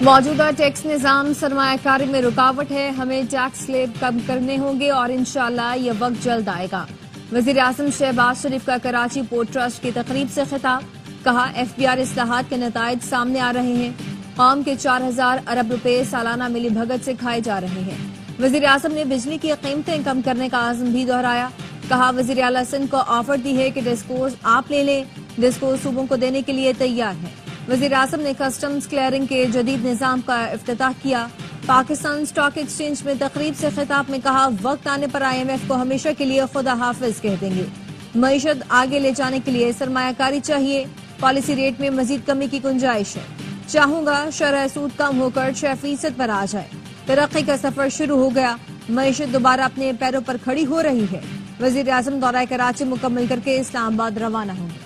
मौजूदा टैक्स निज़ाम सरमायाकारी में रुकावट है, हमें टैक्स स्लैब कम करने होंगे और इंशाअल्लाह ये वक्त जल्द आएगा। वज़ीर आज़म शहबाज शरीफ का कराची पोर्ट ट्रस्ट की तकरीब से खिताब, कहा FBR इस्लाहात के नताइज सामने आ रहे हैं, कौम के 4000 अरब रुपए सालाना मिली भगत से खाए जा रहे हैं। वज़ीर आज़म ने बिजली की कीमतें कम करने का आज़म भी दोहराया, कहा वज़ीर आला सिंध को ऑफर दी है कि डिस्कोज आप ले लें, डिस्कोज सूबों को देने के लिए तैयार है। वज़ीर आज़म ने कस्टम्स क्लियरिंग के जदीद निज़ाम का इफ्तिताह किया। पाकिस्तान स्टॉक एक्सचेंज में तकरीब से खिताब में कहा, वक्त आने पर IMF को हमेशा के लिए खुदा हाफिज कह देंगे। मईशत आगे ले जाने के लिए सरमायाकारी चाहिए, पॉलिसी रेट में मजीद कमी की गुंजाइश है। चाहूंगा शरह सूद कम होकर 6% पर आ जाए। तरक्की का सफर शुरू हो गया, मईशत दोबारा अपने पैरों पर खड़ी हो रही है। वज़ीर आज़म दौरा कराची मुकम्मल करके इस्लामाबाद रवाना होंगे।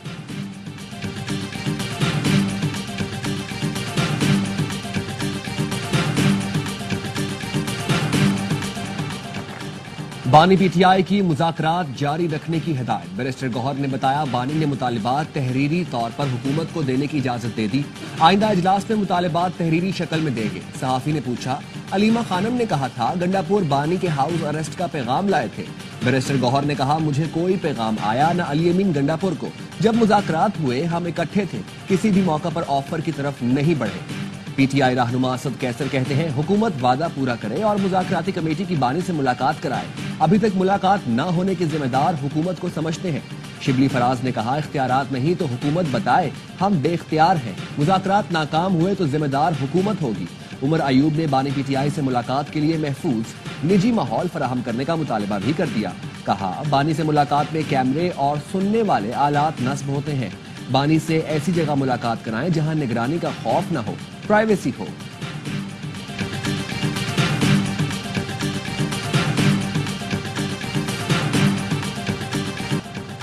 बानी PTI की मुज़ाकरात जारी रखने की हिदायत। बैरिस्टर गौहर ने बताया, बानी ने मुतालिबात तहरीरी तौर पर हुकूमत को देने की इजाजत दे दी, आइंदा इजलास में मुतालिबात तहरीरी शक्ल में देंगे। सहाफी ने पूछा, अलीमा खानम ने कहा था गंडापुर बानी के हाउस अरेस्ट का पैगाम लाए थे। बैरिस्टर गौहर ने कहा, मुझे कोई पैगाम आया न अली अमीन गंडापुर को। जब मुज़ाकरात हुए हम इकट्ठे थे, किसी भी मौका पर ऑफर की तरफ नहीं बढ़े। PTI रहनुमा असद कैसर कहते हैं, हुकूमत वादा पूरा करे और मुज़ाकराती कमेटी की बानी से मुलाकात कराए। अभी तक मुलाकात न होने के जिम्मेदार हुकूमत को समझते हैं। शिबली फराज ने कहा, इख्तियारात नहीं तो हुकूमत बताए, हम बेख्तियार हैं। मुज़ाकरात नाकाम हुए तो जिम्मेदार हुकूमत होगी। उमर अयूब ने बानी PTI से मुलाकात के लिए महफूज निजी माहौल फराहम करने का मुतालबा भी कर दिया। कहा, बानी से मुलाकात में कैमरे और सुनने वाले आलात नस्ब होते हैं। बानी से ऐसी जगह मुलाकात कराएं जहां निगरानी का खौफ न हो, प्राइवेसी हो।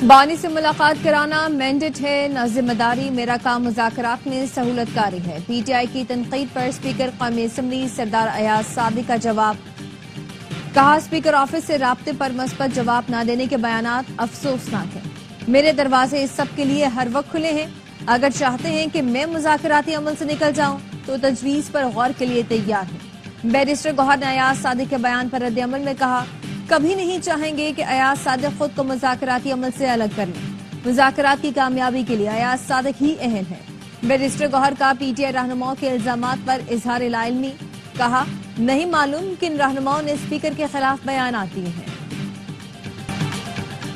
बानी से मुलाकात कराना मैंडेट है, न जिम्मेदारी। मेरा काम मुज़ाकरात में सहूलतकारी है। PTI की तनकीद पर स्पीकर कौमी असम्बली सरदार अयाज सादिक का जवाब, कहा स्पीकर ऑफिस से राब्ते पर मस्बत जवाब न देने के बयानात अफसोसनाक है। मेरे दरवाजे इस सब के लिए हर वक्त खुले हैं। अगर चाहते हैं कि मैं मुज़ाकराती अमल से निकल जाऊं तो तजवीज़ पर गौर के लिए तैयार है। बैरिस्टर गौहर ने अयाज सादिक के बयान पर रद्द अमल में कहा, कभी नहीं चाहेंगे कि अयाज सादिक खुद को मुज़ाकराती अमल से अलग कर लें। मुज़ाकरात की कामयाबी के लिए अयाज सादिक ही अहम है। बैरिस्टर गौहर का PTI रहनुमाओं के इल्जामात पर इजहार लाइल्मी, कहा नहीं मालूम किन रहनुमाओं ने स्पीकर के खिलाफ बयानात दिए हैं।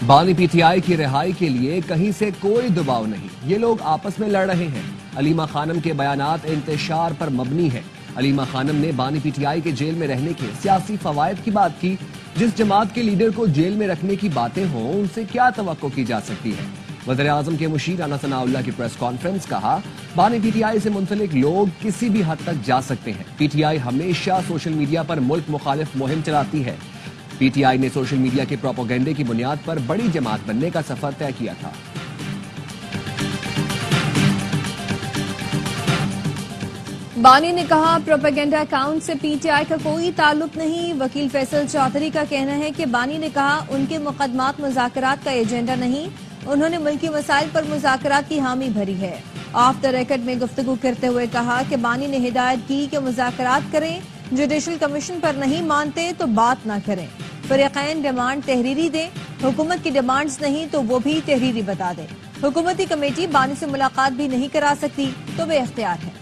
बानी PTI की रिहाई के लिए कहीं से कोई दबाव नहीं, ये लोग आपस में लड़ रहे हैं। अलीमा खानम के बयानात इंतशार पर मबनी है। अलीमा खानम ने बानी PTI के जेल में रहने के सियासी फवायद की बात की। जिस जमात के लीडर को जेल में रखने की बातें हों, उनसे क्या तवक्को की जा सकती है। वज़ीर आज़म के मुशीर राना सनाउल्लाह की प्रेस कॉन्फ्रेंस, कहा बानी PTI से मुंसलिक लोग किसी भी हद तक जा सकते हैं। PTI हमेशा सोशल मीडिया पर मुल्क मुखालिफ मुहिम चलाती है। PTI ने सोशल मीडिया के प्रोपेगेंडे की बुनियाद पर बड़ी जमात बनने का सफर तय किया था। बानी ने कहा, प्रोपेगेंडा अकाउंट से PTI का कोई ताल्लुक नहीं। वकील फैसल चौधरी का कहना है कि बानी ने कहा उनके मुकदमात मुज़ाकरात का एजेंडा नहीं, उन्होंने मुल्की मसाइल पर मुज़ाकरात की हामी भरी है। ऑफ द रिकॉर्ड में गुफ्तगू करते हुए कहा कि बानी ने हिदायत की कि मुज़ाकरात करें, जुडिशल कमीशन पर नहीं मानते तो बात ना करें। फरीक़ैन डिमांड तहरीरी दें, हुकूमत की डिमांड्स नहीं तो वो भी तहरीरी बता दें। हुकूमती कमेटी बानी से मुलाकात भी नहीं करा सकती तो वे इख्तियार है।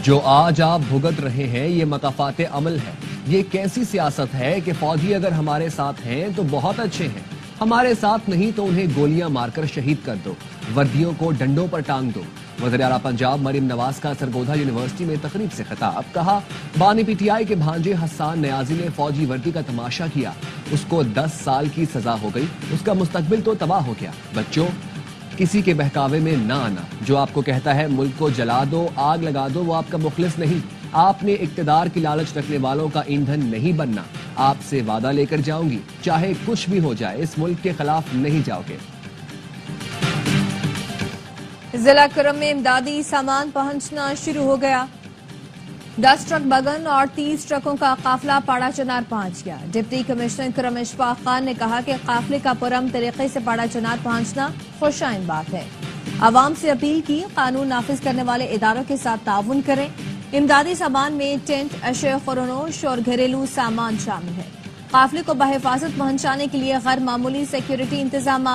जो आज आप भुगत रहे हैं ये मकाफाते अमल है। ये कैसी सियासत है कि फौजी अगर हमारे साथ हैं तो बहुत अच्छे हैं, हमारे साथ नहीं तो उन्हें गोलियां मारकर शहीद कर दो, वर्दियों को डंडों पर टांग दो। वज़ीर आला पंजाब मरीम नवाज का सरगोधा यूनिवर्सिटी में तकरीब से खिताब, कहा बानी PTI के भांजे हसन नियाजी ने फौजी वर्दी का तमाशा किया, उसको 10 साल की सजा हो गई, उसका मुस्तकबिल तो तबाह हो गया। बच्चों, किसी के बहकावे में ना आना। जो आपको कहता है मुल्क को जला दो, आग लगा दो, वो आपका मुखलिस नहीं। आपने इक्तदार की लालच रखने वालों का ईंधन नहीं बनना। आपसे वादा लेकर जाऊंगी, चाहे कुछ भी हो जाए, इस मुल्क के खिलाफ नहीं जाओगे। जिला करम में इमदादी सामान पहुंचना शुरू हो गया। 10 ट्रक बगन और 30 ट्रकों का काफिला पाड़ा चनार पहुंच गया। डिप्टी कमिश्नर करम इशफाक खान ने कहा कि काफिले का पुरअमन तरीके से पाड़ा चनार पहुंचना खुशाइन बात है। आवाम से अपील की कानून नाफिज करने वाले इदारों के साथ ताउन करें। इमदादी सामान में टेंट, अशे खुरनोश और घरेलू सामान शामिल है। काफिले को बहिफाजत पहुंचाने के लिए गैर मामूली सिक्योरिटी इंतजाम,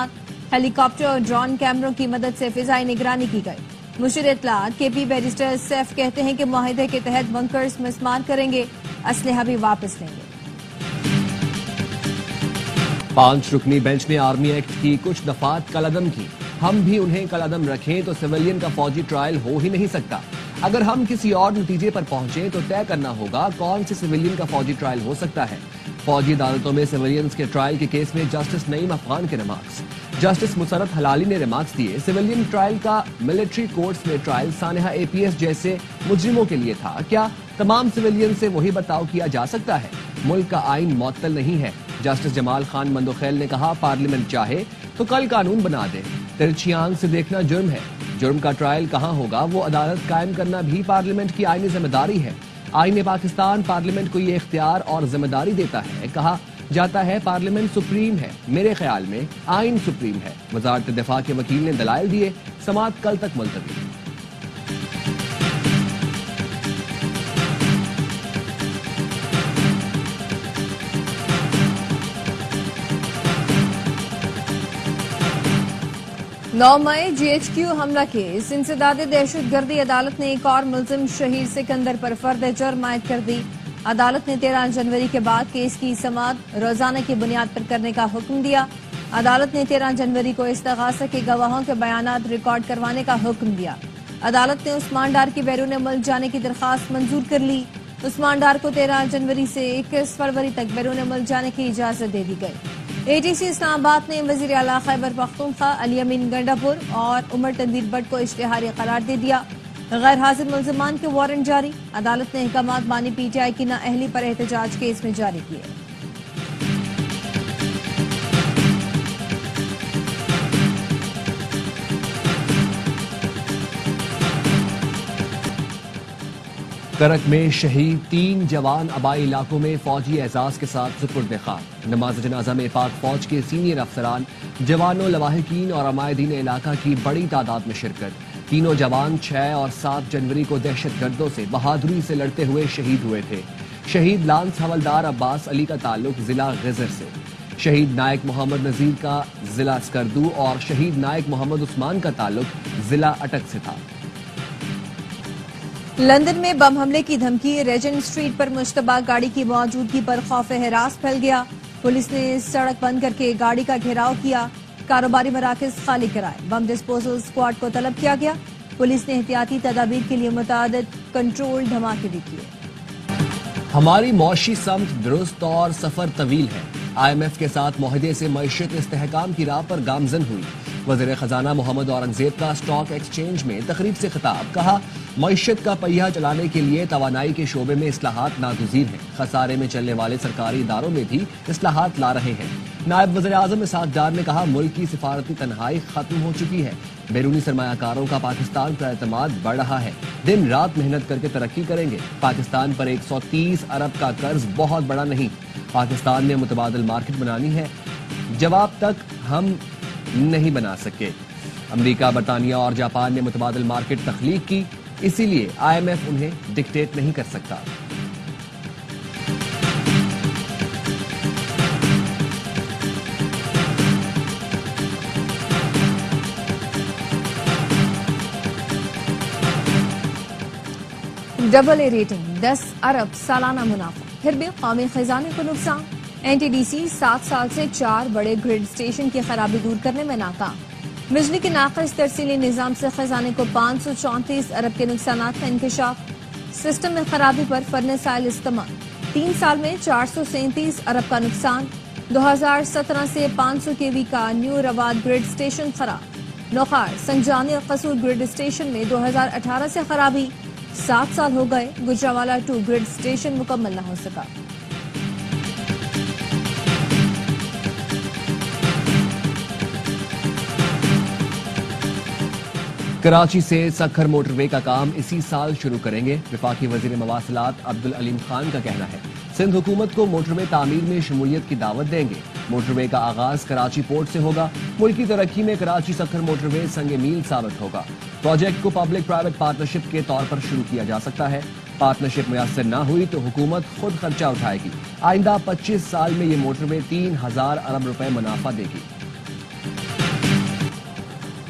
हेलीकॉप्टर और ड्रोन कैमरों की मदद से फिजाई निगरानी की गई। मुशीर इत्तलात केपी बैरिस्टर सैफ कहते हैं कि मुआहिदे के तहत बंकर्स मिसमार करेंगे, असलहा भी वापस लेंगे। 5 रुकनी बेंच ने आर्मी एक्ट की कुछ दफात कलअदम की। हम भी उन्हें कलअदम रखें तो सिविलियन का फौजी ट्रायल हो ही नहीं सकता। अगर हम किसी और नतीजे पर पहुंचे तो तय करना होगा कौन से सिविलियन का फौजी ट्रायल हो सकता है। फौजी अदालतों में सिविलियंस के ट्रायल के केस में जस्टिस नईम अफगान के रिमार्क्स। जस्टिस मुसरत हलाली ने रिमार्क्स दिए, सिविलियन ट्रायल का मिलिट्री कोर्ट्स में ट्रायल सानेहा एपीएस जैसे मुजरिमों के लिए था। क्या तमाम सिविलियन से वही बर्ताव किया जा सकता है? मुल्क का आइन मुअत्तल नहीं है। जस्टिस जमाल खान मंदोखेल ने कहा, पार्लियामेंट चाहे तो कल कानून बना दे। तिरछी आंख से देखना जुर्म है। जुर्म का ट्रायल कहाँ होगा, वो अदालत कायम करना भी पार्लियामेंट की आईनी जिम्मेदारी है। आईन पाकिस्तान पार्लियामेंट को ये इख्तियार और जिम्मेदारी देता है। कहा जाता है पार्लियामेंट सुप्रीम है, मेरे ख्याल में आइन सुप्रीम है। वजारत दिफा के वकील ने दलाइल दिए, समाअत कल तक मुलतवी। नौ मई जीएचक्यू हमला केस इंसदाद दहशतगर्दी अदालत ने एक और मुलजिम शहीद सिकंदर पर फर्द जुर्म आयद कर दी। अदालत ने 13 जनवरी के बाद केस की समाअत रोजाना की बुनियाद पर करने का हुक्म दिया। अदालत ने 13 जनवरी को इस्तगासा के गवाहों के बयानात रिकॉर्ड करवाने का हुक्म दिया। अदालत ने उस्मान डार की बैरून मुल्क जाने की दरखास्त मंजूर कर ली। उस्मान डार को 13 जनवरी से 21 फरवरी तक बैरून मुल्क जाने की इजाजत दे दी गई। एटीसी इस्लामाबाद ने वजीर आला खैबर पख्तूनख्वा अली अमीन गंडापुर और उमर तनवीर भट्ट को इश्तिहारी करार दे दिया। गैर हाजिर मुल्जिमान के वारंट जारी। अदालत ने अहकामात बानी पीटीआई की नाअहली पर एहतजाज केस में जारी किए। करक में शहीद 3 जवान आबाई इलाकों में फौजी एजाज के साथ सुपुर्द खाक। नमाज जनाजा में पाक फौज के सीनियर अफसरान, जवानों, लवाहिकीन और अमायदीन इलाका की बड़ी तादाद में शिरकत। तीनों जवान 6 और 7 जनवरी को दहशतगर्दों से बहादुरी से लड़ते हुए शहीद हुए थे। शहीद लांस हवलदार अब्बास अली का ताल्लुक जिला गिजर से, शहीद नायक मोहम्मद नजीर का जिला स्कर्दू और शहीद नायक मोहम्मद उस्मान का ताल्लुक जिला अटक से था। लंदन में बम हमले की धमकी, रेजेंट स्ट्रीट पर मुश्तबा गाड़ी की मौजूदगी पर खौफ हिरास फैल गया। पुलिस ने सड़क बंद करके गाड़ी का घेराव किया, कारोबारी मराकज खाली कराए। बम डिस्पोजल स्क्वाड को तलब किया गया। पुलिस ने एहतियाती तदाबीर के लिए मुतादिद कंट्रोल धमाके भी किए। हमारी मौशी समत दुरुस्त और सफर तवील है। IMF के साथ मुआहदे से मईशत इस्तेहकाम की राह पर गामजन हुई। वज़ीर खजाना मोहम्मद औरंगजेब का स्टॉक एक्सचेंज में तकरीब से खिताब। कहा, मईशत का पहिया चलाने के लिए तवानाई के शोबे में इस्लाहात नागुज़ीर हैं। खसारे में चलने वाले सरकारी इदारों में भी इस्लाहात ला रहे हैं। नायब वज़ीर आज़म इसहाक डार ने कहा, मुल्क की सिफारती तन्हाई खत्म हो चुकी है। बैरूनी सरमायाकारों का पाकिस्तान पर एतमाद बढ़ रहा है। दिन रात मेहनत करके तरक्की करेंगे। पाकिस्तान पर 130 अरब का कर्ज बहुत बड़ा नहीं। पाकिस्तान में मुतबादिल मार्केट बनानी है, जवाब तक हम नहीं बना सके। अमेरिका, बरतानिया और जापान ने मुतबादिल मार्केट तख्लीक की, इसीलिए IMF उन्हें डिक्टेट नहीं कर सकता। डबल ए रेटिंग, 10 अरब सालाना मुनाफा, फिर भी कौमी खजाने को नुकसान। NTDC 7 साल से 4 बड़े ग्रिड स्टेशन की खराबी दूर करने में नाकाम। बिजली के नाक़िस तरसीली निजाम से खजाने को 534 अरब के नुकसान का इंकशाफ। सिस्टम में खराबी पर फर्नेस ऑयल इस्तेमाल, 3 साल में 437 अरब का नुकसान। 2017 से 500 kV का न्यू रवाद ग्रिड स्टेशन खराब। नौखार, संजानी और कसूर ग्रिड स्टेशन में 2018 से खराबी, 7 साल हो गए। गुजरावाला 2 ग्रिड स्टेशन मुकम्मल न हो सका। कराची से सखर मोटरवे का काम इसी साल शुरू करेंगे। वफाकी वजीर मवासिलात अब्दुल अलीम खान का कहना है सिंध हुकूमत को मोटरवे तामीर में शमूलियत की दावत देंगे। मोटरवे का आगाज कराची पोर्ट से होगा। मुल्क की तरक्की में कराची सखर मोटरवे संग मील साबित होगा। प्रोजेक्ट को पब्लिक प्राइवेट पार्टनरशिप के तौर पर शुरू किया जा सकता है। पार्टनरशिप मुयस्सर न हुई तो हुकूमत खुद खर्चा उठाएगी। आइंदा 25 साल में ये मोटरवे 3000 अरब रुपए मुनाफा देगी।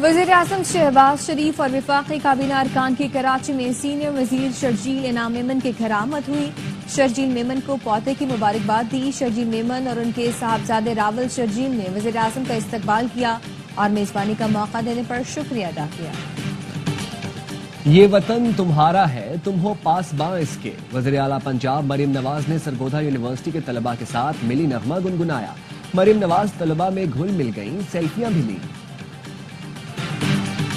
वज़ीर आज़म शहबाज शरीफ और वफाकी काबीना अरकान की कराची में सीनियर वजीर शर्जील इनाम मेमन की खिरामत हुई। शर्जील मेमन को पौधे की मुबारकबाद दी। शर्जील मेमन और उनके साहबजादे रावल शर्जील ने वज़ीर आज़म का इस्तकबाल किया और मेजबानी का मौका देने पर शुक्रिया अदा किया। ये वतन तुम्हारा है, तुम हो पासबां इसके। वज़ीर आला पंजाब मरीम नवाज ने सरगोधा यूनिवर्सिटी के तलबा के साथ मिली नगमा गुनगुनाया। मरीम नवाज तलबा में घुल मिल गईं, सेल्फियां भी लीं।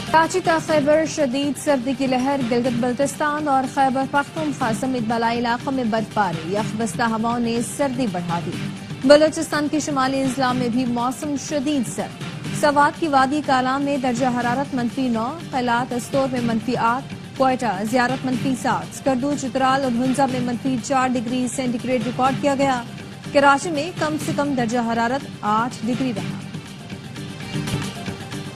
कराची तक खैबर शदीद सर्दी की लहर। गिलगित बल्तिस्तान और खैबर पख्तूनख्वा समेत बलाई इलाकों में बर्फबारी। यखबस्ता हवाओं ने सर्दी बढ़ा दी। बलूचिस्तान के शुमाली अजला में भी मौसम शदीद सर्द। सवात की वादी कालाम में दर्जा हरारत -9, खैलात अस्तोर में -8, क्वेटा जियारत -7, स्कर्दू चित्राल और हुंजा में -4 डिग्री सेंटीग्रेड रिकॉर्ड किया गया। कराची में कम से कम दर्जा हरारत 8 डिग्री रहा।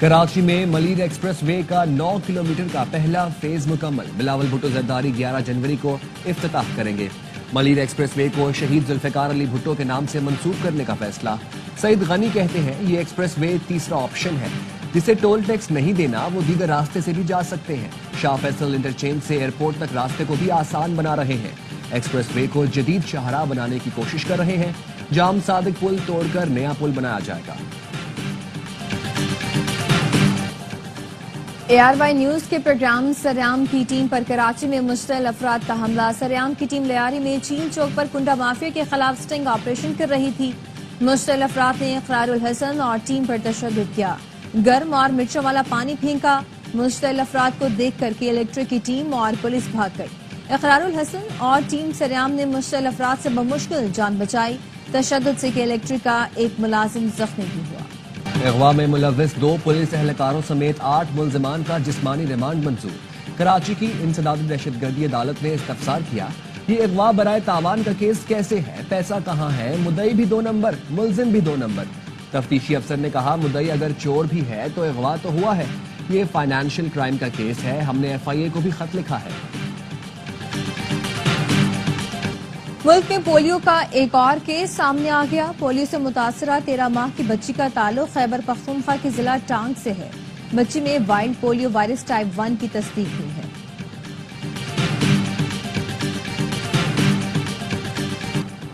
कराची में मलिर एक्सप्रेस वे का 9 किलोमीटर का पहला फेज मुकम्मल। बिलावल भुट्टो जरदारी 11 जनवरी को इफ्तिताह करेंगे। मलिर एक्सप्रेस वे को शहीद जुल्फिकार अली भुट्टो के नाम से मंसूब करने का फैसला। सईद गनी कहते हैं ये एक्सप्रेस वे तीसरा ऑप्शन है। जिसे टोल टैक्स नहीं देना वो दीगर रास्ते से भी जा सकते हैं। शाह फैसल इंटरचेंज से एयरपोर्ट तक रास्ते को भी आसान बना रहे हैं। एक्सप्रेस वे को जदीद शाहराह बनाने की कोशिश कर रहे हैं। जाम सादिक पुल तोड़कर नया पुल बनाया जाएगा। ARY न्यूज के प्रोग्राम सरेआम की टीम पर कराची में मुश्तल अफराद का हमला। सरेआम की टीम लियारी में चील चौक पर कुंडा माफिया के खिलाफ स्टिंग ऑपरेशन कर रही थी। मुश्तल अफराद ने इकरारुल हसन और टीम पर तशद्दुद किया, गर्म और मिर्चों वाला पानी फेंका। मुश्तल अफराद को देख कर के इलेक्ट्रिक की टीम और पुलिस भाग गई। इकरारुल हसन और टीम सरेआम ने मुश्तल अफराद से बमुश्किल जान बचाई। तशद्दुद से इलेक्ट्रिक का एक मुलाजिम जख्मी भी हुआ। अगवा में मुलव्विस 2 पुलिस एहलकारों समेत 8 मुल्जिमान का जिस्मानी रिमांड मंजूर। कराची की इंसदादी दहशतगर्दी अदालत ने इस्तफसार किया ये अगवा बराए तावान का केस कैसे है, पैसा कहाँ है, मुद्दई भी 2 नंबर, मुल्जिम भी 2 नंबर। तफ्तीशी अफसर ने कहा मुद्दई अगर चोर भी है तो अगवा तो हुआ है। ये फाइनेंशियल क्राइम का केस है। हमने FIA को भी खत लिखा है। मुल्क में पोलियो का एक और केस सामने आ गया। पोलियो से मुतासरा 13 माह की बच्ची का ताल्लुक खैबर पख्तूनख्वा के जिला टांग से है। बच्ची में वाइल्ड पोलियो वायरस टाइप 1 की तस्दीक हुई है।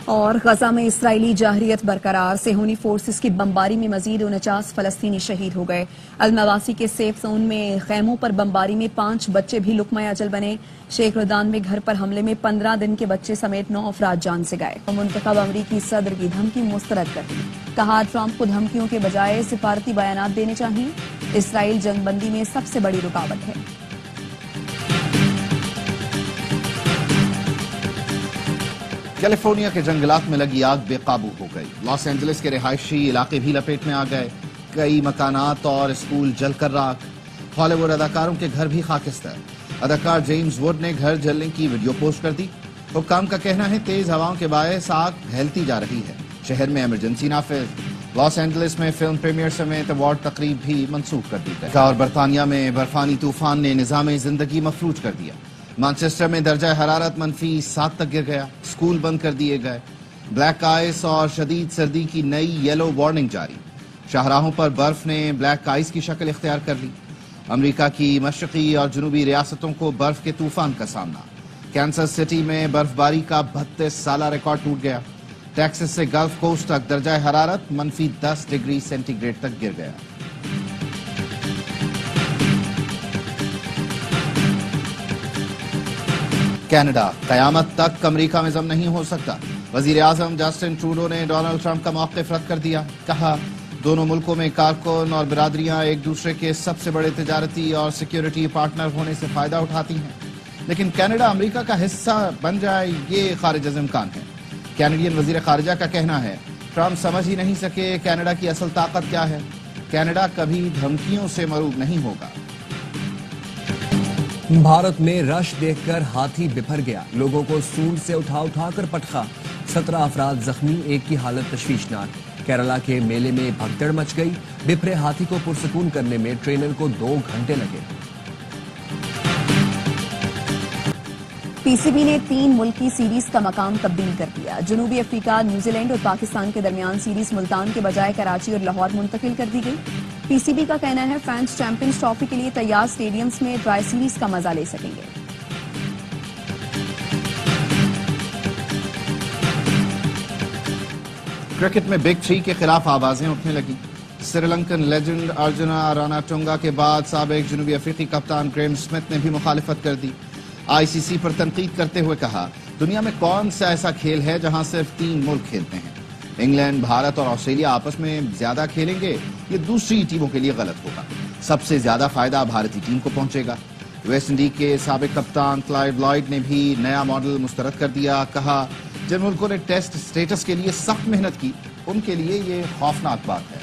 और गजा में इसराइली जाहरियत बरकरार। सेहूनी फोर्सेस की बमबारी में मजीद 49 फलस्तीनी शहीद हो गए। अलमवासी के सेफ जोन में खैमों पर बमबारी में 5 बच्चे भी लुकमा अजल बने। शेख रुदान में घर पर हमले में 15 दिन के बच्चे समेत 9 अफराद जान से गए। मुंतखब अमरीकी सदर की धमकी मुस्तरद कर दी। कहा ट्रंप को धमकियों के बजाय सिफारती बयानात देने चाहिए। इसराइल जंगबंदी में सबसे बड़ी रुकावट है। कैलिफोर्निया के जंगलात में लगी आग बेकाबू हो गई। लॉस एंजलिस के रिहायशी इलाके भी लपेट में आ गए। कई मकानात और स्कूल जलकर राख। हॉलीवुड अदाकारों के घर भी खाकिस्तान। अदाकार जेम्स वुड ने घर जलने की वीडियो पोस्ट कर दी। हुक्काम का कहना है तेज हवाओं के बायस आग फैलती जा रही है। शहर में इमरजेंसी नाफिज। लॉस एंजलिस में फिल्म प्रीमियर समेत अवार्ड तकरीब भी मंसूख कर दी गई। और बरतानिया में बर्फानी तूफान ने निजाम जिंदगी मफलूज कर दिया। मैनचेस्टर में दर्जा हरारत -7 तक गिर गया। स्कूल बंद कर दिए गए। ब्लैक आइस और शदीद सर्दी की नई येलो वार्निंग जारी। शाहराहों पर बर्फ ने ब्लैक आइस की शक्ल इख्तियार कर ली। अमेरिका की मशरकी और जनूबी रियासतों को बर्फ के तूफान का सामना। कैंसस सिटी में बर्फबारी का 32 साला रिकॉर्ड टूट गया। टेक्सास से गल्फ कोस्ट तक दर्जा हरारत -10 डिग्री सेंटीग्रेड तक गिर गया। कनाडा कयामत तक अमेरिका में जम नहीं हो सकता। वजीर आजम जस्टिन ट्रूडो ने डोनाल्ड ट्रंप का मौक़िफ़ रद्द कर दिया। कहा दोनों मुल्कों में कारकुन और बिरादरियां एक दूसरे के सबसे बड़े तिजारती और सिक्योरिटी पार्टनर होने से फायदा उठाती हैं, लेकिन कनाडा अमेरिका का हिस्सा बन जाए ये खारिज अज़ इम्कान है। कैनेडियन वजीर खारिजा का कहना है ट्रंप समझ ही नहीं सके कनाडा की असल ताकत क्या है। कनाडा कभी धमकियों से मरूब नहीं होगा। भारत में रश देखकर हाथी बिफर गया, लोगों को सूंड से उठा उठा कर पटका। 17 अफराद जख्मी, एक की हालत तशवीशनाक। केरला के मेले में भगदड़ मच गई, बिफरे हाथी को पुरसकून करने में ट्रेनर को 2 घंटे लगे। पीसीबी ने 3 मुल्की सीरीज का मकाम तब्दील कर दिया। जनूबी अफ्रीका, न्यूजीलैंड और पाकिस्तान के दरमियान सीरीज मुल्तान के बजाय कराची और लाहौर मुंतकिल कर दी गई। पीसीबी का कहना है फैंस चैंपियंस ट्रॉफी के लिए तैयार स्टेडियम्स में ट्राई सीरीज का मजा ले सकेंगे। क्रिकेट में बिग 3 के खिलाफ आवाजें उठने लगी। श्रीलंकन लेजेंड अर्जुना रानाटुंगा के बाद साबिक जनूबी अफ्रीकी कप्तान ग्रेम स्मिथ ने भी मुखालिफत कर दी। आईसीसी पर तनकीद करते हुए कहा, दुनिया में कौन सा ऐसा खेल है जहां सिर्फ 3 मुल्क खेलते हैं। इंग्लैंड, भारत और ऑस्ट्रेलिया आपस में ज्यादा खेलेंगे, ये दूसरी टीमों के लिए गलत होगा। सबसे ज्यादा फायदा भारतीय टीम को पहुंचेगा। वेस्ट इंडीज के साबिक कप्तान क्लाइव लॉयड ने भी नया मॉडल मुस्तरद कर दिया। कहा, जिन मुल्कों ने टेस्ट स्टेटस के लिए सख्त मेहनत की, उनके लिए ये खौफनाक बात है।